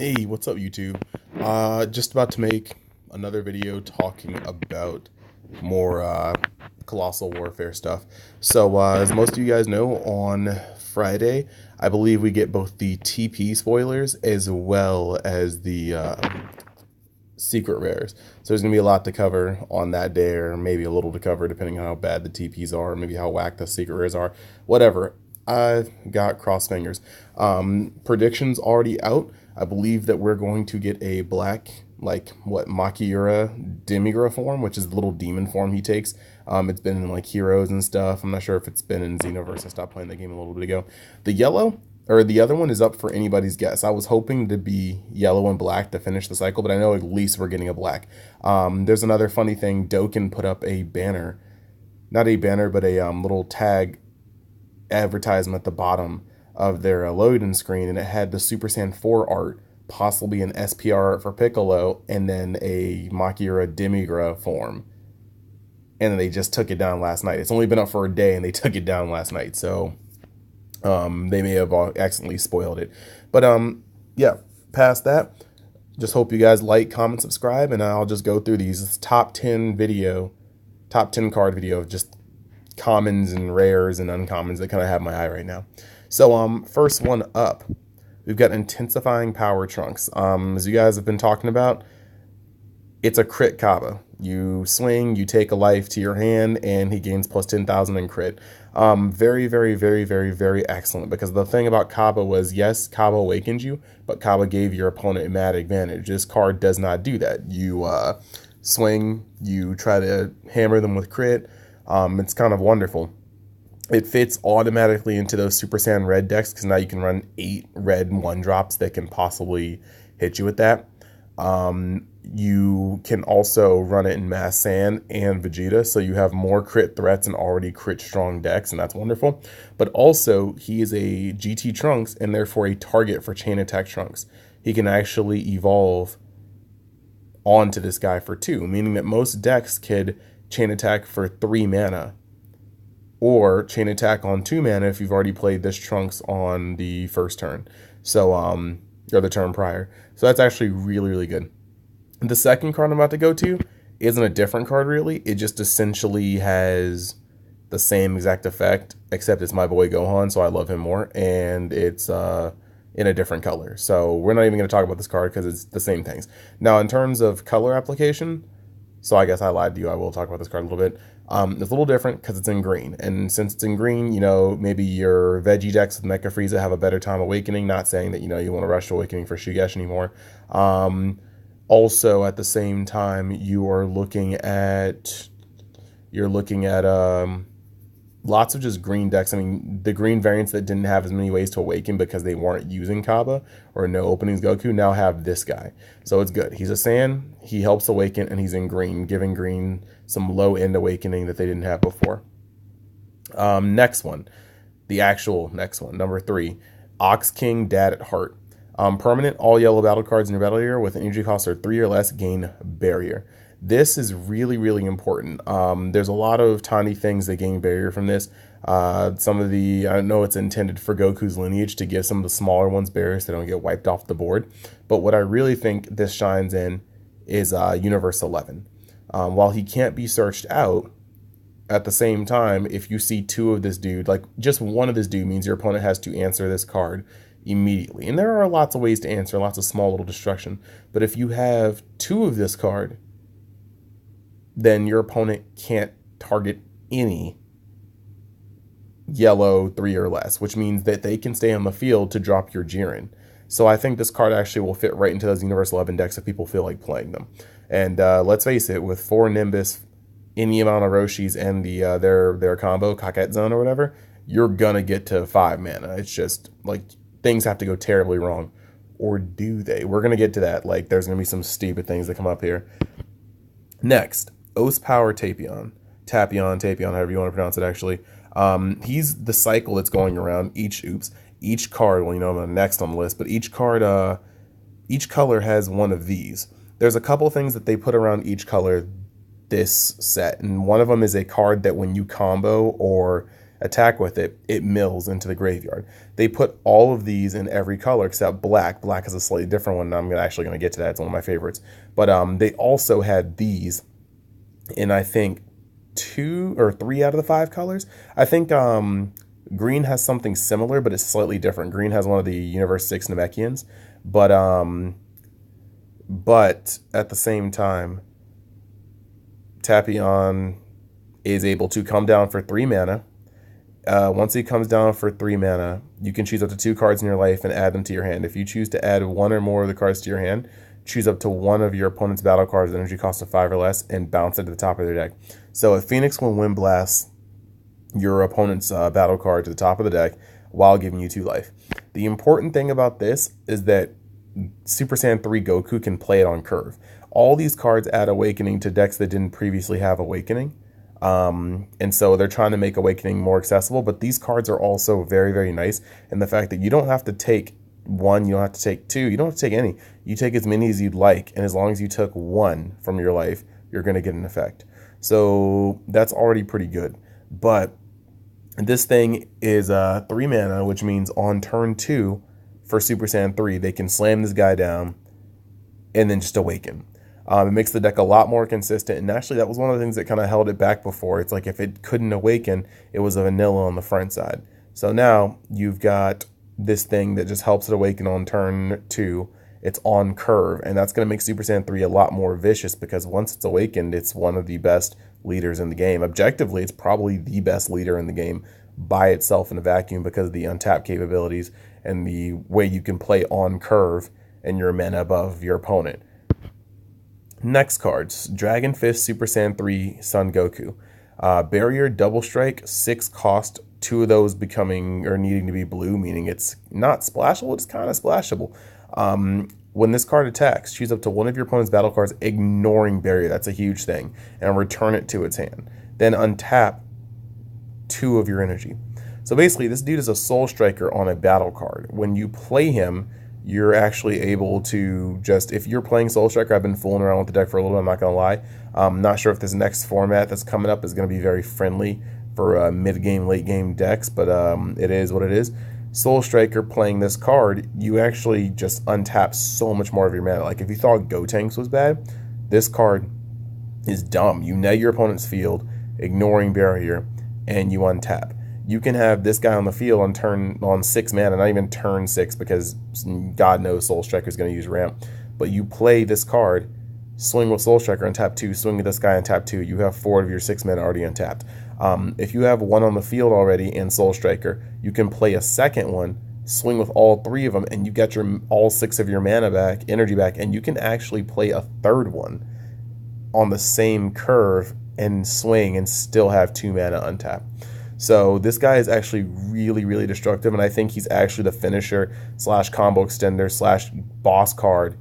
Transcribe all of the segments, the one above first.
Hey, what's up, YouTube? Just about to make another video talking about more Colossal Warfare stuff. So, as most of you guys know, on Friday, I believe we get both the TP spoilers as well as the secret rares. So there's gonna be a lot to cover on that day, or maybe a little to cover depending on how bad the TPs are, or maybe how whack the secret rares are. Whatever. I got cross fingers. Predictions already out. I believe that we're going to get a black, like what, Makiura Demigra form, which is the little demon form he takes. It's been in like Heroes and stuff. I'm not sure if it's been in Xenoverse. I stopped playing that game a little bit ago. The yellow, or the other one, is up for anybody's guess. I was hoping to be yellow and black to finish the cycle, but I know at least we're getting a black. There's another funny thing. Dokkan put up a banner, not a banner, but a little tag advertisement at the bottom of their loading screen, and it had the Super Saiyan 4 art, possibly an SPR art for Piccolo, and then a Makiura Demigra form. And then they just took it down last night. It's only been up for a day, and they took it down last night. So they may have accidentally spoiled it. But yeah, past that, just hope you guys like, comment, subscribe, and I'll just go through these top 10 card video of just commons and rares and uncommons that kind of have my eye right now. So first one up, we've got Intensifying Power Trunks. As you guys have been talking about, it's a crit Kaba. You swing, you take a life to your hand, and he gains plus 10,000 in crit. Very, very, very, very, very excellent, because the thing about Kaba was, yes, Kaba awakened you, but Kaba gave your opponent a mad advantage. This card does not do that. You swing, you try to hammer them with crit. It's kind of wonderful. It fits automatically into those Super Saiyan red decks, because now you can run 8 red 1-drops that can possibly hit you with that. You can also run it in Mass Saiyan and Vegeta, so you have more crit threats and already crit strong decks, and that's wonderful. But also, he is a GT Trunks, and therefore a target for Chain Attack Trunks. He can actually evolve onto this guy for 2, meaning that most decks could Chain Attack for 3 mana, or Chain Attack on 2 mana if you've already played this Trunks on the first turn, so or the turn prior. So that's actually really, really good. The second card I'm about to go to isn't a different card really. It just essentially has the same exact effect, except it's my boy Gohan, so I love him more, and it's in a different color. So we're not even going to talk about this card because it's the same things. Now, in terms of color application, so I guess I lied to you. I will talk about this card a little bit. It's a little different because it's in green. And since it's in green, you know, maybe your Veggie decks with Mecha Frieza have a better time awakening. Not saying that, you know, you want to rush to awakening for Shugesh anymore. Also, at the same time, you're looking at lots of just green decks. I mean, the green variants that didn't have as many ways to awaken because they weren't using Kaba or no openings Goku now have this guy. So it's good. He's a Saiyan, he helps awaken, and he's in green, giving green some low-end awakening that they didn't have before. Next one, the actual next one, number 3, Ox King Dad at Heart. Permanent, all yellow battle cards in your battle area with an energy cost of 3 or less gain barrier. This is really, really important. There's a lot of tiny things that gain barrier from this. Some of the, I know it's intended for Goku's lineage to give some of the smaller ones barriers so they don't get wiped off the board. But what I really think this shines in is Universe 11. While he can't be searched out, at the same time, if you see 2 of this dude, like just one of this dude means your opponent has to answer this card immediately. And there are lots of ways to answer, lots of small little destruction. But if you have 2 of this card, then your opponent can't target any yellow 3 or less, which means that they can stay on the field to drop your Jiren. So I think this card actually will fit right into those Universe 11 decks if people feel like playing them. And let's face it, with 4 Nimbus, any amount of Roshis, and the their combo, Kaket Zone or whatever, you're gonna get to 5 mana. It's just like things have to go terribly wrong. Or do they? We're gonna get to that. Like there's gonna be some stupid things that come up here. Next, Os Power Tapion, however you want to pronounce it actually. He's the cycle that's going around each card, well, you know, I'm next on the list, but each card, each color has one of these. There's a couple things that they put around each color this set, and one of them is a card that when you combo or attack with it, it mills into the graveyard. They put all of these in every color except black. Black is a slightly different one, and I'm actually going to get to that. It's one of my favorites. But they also had these in, I think, 2 or 3 out of the 5 colors. I think green has something similar, but it's slightly different. Green has one of the Universe 6 Namekians, but at the same time, Tapion is able to come down for 3 mana. Once he comes down for 3 mana, you can choose up to 2 cards in your life and add them to your hand. If you choose to add 1 or more of the cards to your hand, choose up to 1 of your opponent's battle cards with energy cost of 5 or less and bounce it to the top of their deck. So if Phoenix will Wind Blast your opponent's battle card to the top of the deck while giving you 2 life. The important thing about this is that Super Saiyan 3 Goku can play it on curve. All these cards add Awakening to decks that didn't previously have Awakening. And so they're trying to make Awakening more accessible, but these cards are also very, very nice. And the fact that you don't have to take 1, you don't have to take 2, you don't have to take any. You take as many as you'd like, and as long as you took 1 from your life, you're going to get an effect. So that's already pretty good. But this thing is 3 mana, which means on turn 2 for Super Saiyan 3, they can slam this guy down and then just awaken. It makes the deck a lot more consistent, and actually that was one of the things that kind of held it back before. It's like if it couldn't awaken, it was a vanilla on the front side. So now you've got this thing that just helps it awaken on turn 2. It's on curve, and that's going to make Super Saiyan 3 a lot more vicious because once it's awakened, it's one of the best leaders in the game. Objectively, it's probably the best leader in the game by itself in a vacuum because of the untap capabilities and the way you can play on curve and your mana above your opponent. Next cards, Dragon Fist Super Saiyan 3 Son Goku. Barrier Double Strike, 6 cost, 2 of those becoming or needing to be blue, meaning it's not splashable, it's kind of splashable. When this card attacks, choose up to 1 of your opponent's battle cards, ignoring Barrier, that's a huge thing, and return it to its hand. Then untap 2 of your energy. So basically, this dude is a Soul Striker on a battle card. When you play him, you're actually able to just, if you're playing Soul Striker, I've been fooling around with the deck for a little bit, I'm not going to lie. I'm not sure if this next format that's coming up is going to be very friendly for mid-game, late-game decks, but it is what it is. Soul Striker playing this card, you actually just untap so much more of your mana. Like if you thought Gotenks was bad, this card is dumb. You net your opponent's field, ignoring Barrier, and you untap. You can have this guy on the field on 6 mana, not even turn 6 because God knows Soul Striker is going to use ramp. But you play this card, swing with Soul Striker and tap 2, swing with this guy and tap 2. You have 4 of your 6 mana already untapped. If you have 1 on the field already in Soul Striker, you can play a second one, swing with all 3 of them, and you get all 6 of your mana back, energy back, and you can actually play a third one on the same curve and swing and still have 2 mana untapped. So this guy is actually really, really destructive, and I think he's actually the finisher / combo extender / boss card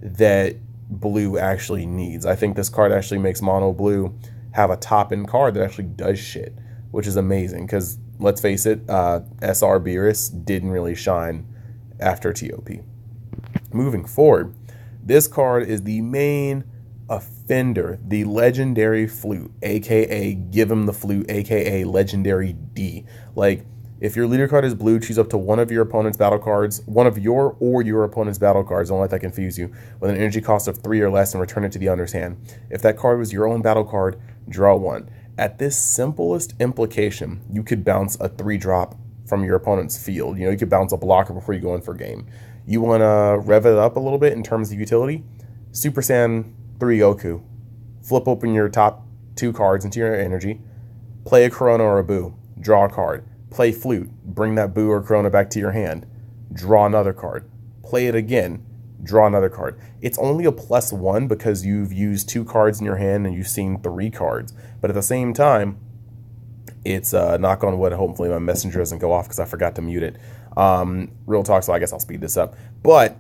that blue actually needs. I think this card actually makes mono blue have a top-end card that actually does shit, which is amazing because, let's face it, SR Beerus didn't really shine after TOP. Moving forward, this card is the main offender, the Legendary Flute, aka Give Him the Flute, aka Legendary D. Like, if your leader card is blue, choose up to 1 of your opponent's battle cards, 1 of your or your opponent's battle cards, don't let that confuse you, with an energy cost of 3 or less and return it to the owner's hand. If that card was your own battle card, draw 1. At this simplest implication, you could bounce a 3-drop from your opponent's field. You know, you could bounce a blocker before you go in for game. You want to rev it up a little bit in terms of utility? Super Saiyan 3 Goku. Flip open your top 2 cards into your energy. Play a Corona or a Boo. Draw a card. Play Flute. Bring that Boo or Corona back to your hand. Draw another card. Play it again. Draw another card. It's only a +1 because you've used 2 cards in your hand and you've seen 3 cards. But at the same time, it's knock on wood. Hopefully my messenger doesn't go off because I forgot to mute it. Real talk, so I guess I'll speed this up. But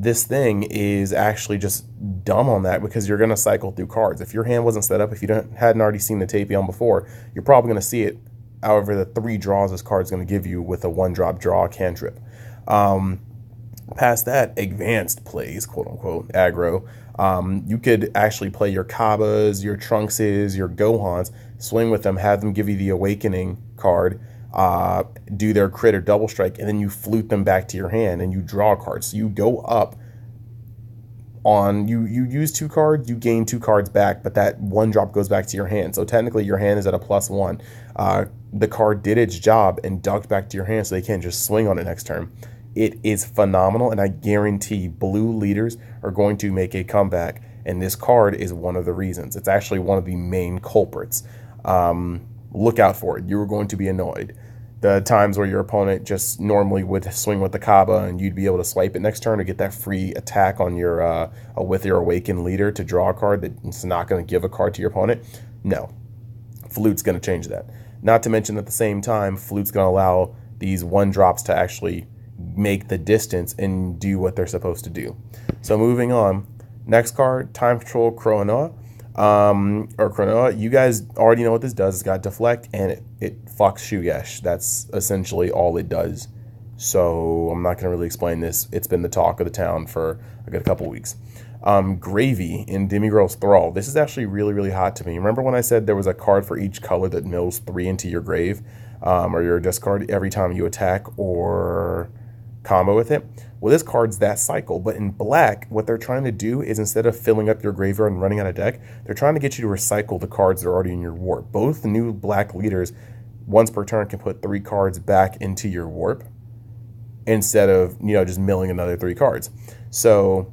this thing is actually just dumb on that because you're going to cycle through cards. If your hand wasn't set up, if you hadn't already seen the Tapion before, you're probably going to see it. However, the 3 draws this card's going to give you with a 1-drop draw cantrip. Past that, advanced plays, quote unquote, aggro. You could actually play your Kabas, your Trunkses, your Gohans, swing with them, have them give you the Awakening card, do their crit or double strike, and then you flute them back to your hand and you draw cards. So you go up on, you use 2 cards, you gain 2 cards back, but that 1 drop goes back to your hand. So technically your hand is at a +1. The card did its job and ducked back to your hand, so they can't just swing on it next turn. It is phenomenal, and I guarantee blue leaders are going to make a comeback, and this card is one of the reasons. It's actually one of the main culprits. Look out for it. You are going to be annoyed. The times where your opponent just normally would swing with the Kaba and you'd be able to swipe it next turn to get that free attack on your with your Awakened leader to draw a card that's not going to give a card to your opponent. No, Flute's going to change that. Not to mention at the same time, Flute's going to allow these 1 drops to actually make the distance and do what they're supposed to do. So moving on, next card, Time Control Kronoa. Kronoa, you guys already know what this does. It's got Deflect and it fucks Shugesh. That's essentially all it does. So I'm not going to really explain this. It's been the talk of the town for a good couple weeks. Gravy in Demigirl's Thrall. This is actually really, really hot to me. Remember when I said there was a card for each color that mills 3 into your grave, or your discard every time you attack or combo with it? Well, this card's that cycle, but in black, what they're trying to do is instead of filling up your graveyard and running out of deck, they're trying to get you to recycle the cards that are already in your warp. Both the new black leaders, once per turn, can put 3 cards back into your warp instead of, you know, just milling another 3 cards. So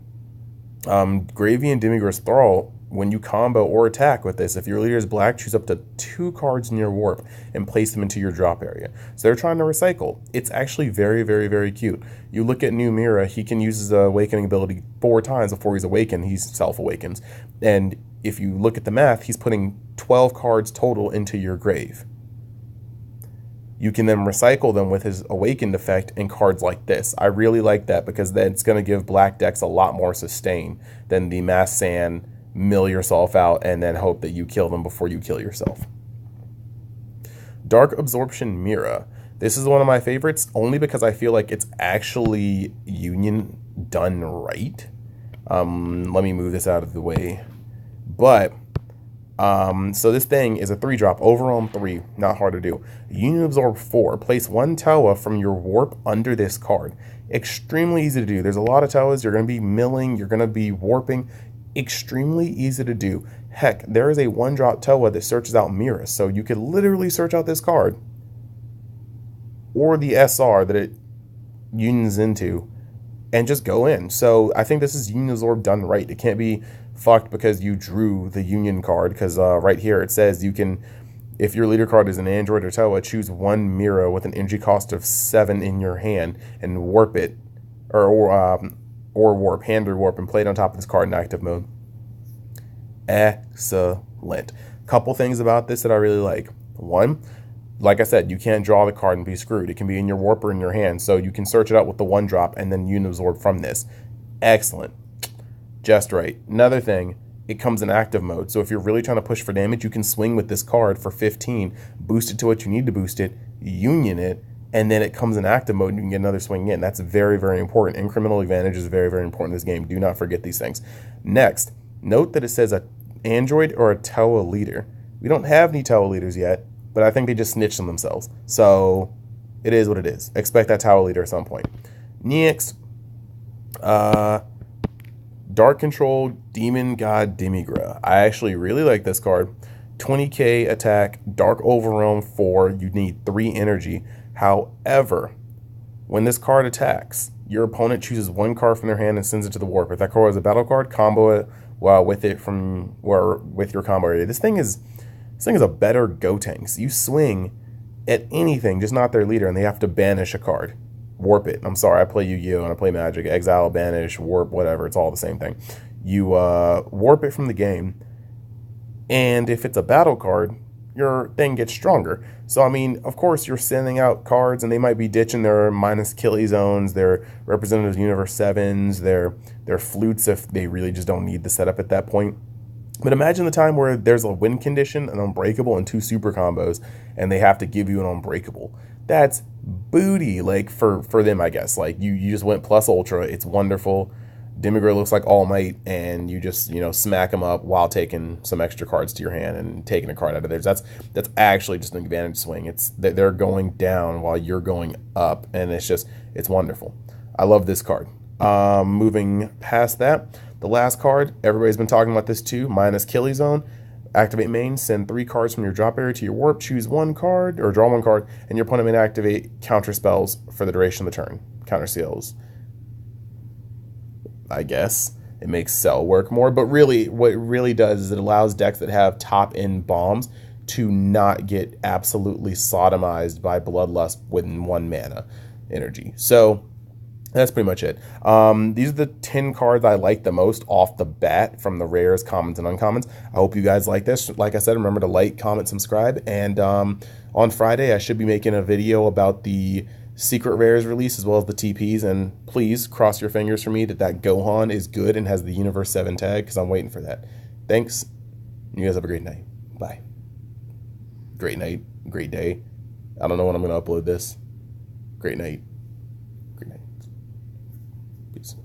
Gravy and Demigirl's Thrall, when you combo or attack with this, if your leader is black, choose up to 2 cards in your warp and place them into your drop area. So they're trying to recycle. It's actually very, very, very cute. You look at New Mira, he can use his Awakening ability 4 times before he's awakened. He's self-awakens. And if you look at the math, he's putting 12 cards total into your grave. You can then recycle them with his Awakened effect in cards like this. I really like that because then it's going to give black decks a lot more sustain than the Mass Sand, mill yourself out, and then hope that you kill them before you kill yourself. Dark Absorption Mira. This is one of my favorites, only because I feel like it's actually Union done right. Let me move this out of the way. But, so this thing is a 3-drop, overwhelm 3, not hard to do. Union Absorb 4. Place 1 Tawa from your warp under this card. Extremely easy to do. There's a lot of Tawas. You're going to be milling. You're going to be warping. Extremely easy to do. Heck, there is a 1-drop Toa that searches out Mira, so you could literally search out this card or the SR that it unions into and just go in. So I think this is Union Absorb done right. It can't be fucked because you drew the Union card, because right here it says you can, if your leader card is an Android or Toa, choose 1 Mira with an energy cost of 7 in your hand and warp it, or warp, hand or warp, and play it on top of this card in active mode. Excellent. Couple things about this that I really like. One, like I said, you can't draw the card and be screwed. It can be in your warp or in your hand, so you can search it out with the 1-drop and then Union Absorb from this. Excellent. Just right. Another thing, it comes in active mode, so if you're really trying to push for damage, you can swing with this card for 15, boost it to what you need to boost it, union it, and then it comes in active mode and you can get another swing in. That's very, very important. Incremental advantage is very, very important in this game. Do not forget these things. Next, note that it says a Android or a Toa leader. We don't have any Toa leaders yet, but I think they just snitched on themselves. So it is what it is. Expect that Toa leader at some point. Next, Dark Control Demon God Demigirl. I actually really like this card. 20k attack, Dark Overwhelm 4. You need 3 energy. However, when this card attacks, your opponent chooses 1 card from their hand and sends it to the warp. If that card is a battle card, combo it with it from with your combo area. This thing is a better Gotenks. You swing at anything, just not their leader, and they have to banish a card. Warp it. I'm sorry, I play Yu-Gi-Oh! And I play Magic. Exile, banish, warp, whatever. It's all the same thing. You warp it from the game, and if it's a battle card, your thing gets stronger. So, I mean, of course, you're sending out cards, and they might be ditching their minus Killy zones, their Representative Universe 7s, their flutes if they really just don't need the setup at that point. But imagine the time where there's a win condition, an unbreakable, and 2 super combos, and they have to give you an unbreakable. That's booty, like, for them, I guess. Like, you just went plus ultra. It's wonderful. Demigorgon looks like All Might, and you just, you know, smack them up while taking some extra cards to your hand and taking a card out of theirs. That's actually just an advantage swing. It's that they're going down while you're going up, and it's wonderful. I love this card. Moving past that, the last card, everybody's been talking about this too, minus Killy Zone. Activate main, send 3 cards from your drop area to your warp, choose 1 card, or draw 1 card, and your opponent may activate counter spells for the duration of the turn. Counter seals. I guess it makes Cell work more, but really what it really does is it allows decks that have top-end bombs to not get absolutely sodomized by Bloodlust within 1 mana energy. So that's pretty much it. These are the 10 cards I like the most off the bat from the rares, commons, and uncommons. I hope you guys like this. Like I said, remember to like, comment, subscribe, and on Friday I should be making a video about the secret rares release as well as the TPs, and please cross your fingers for me that Gohan is good and has the Universe 7 tag, because I'm waiting for that. Thanks. You guys have a great night. Bye. Great night. Great day. I don't know when I'm going to upload this. Great night. Great night. Peace.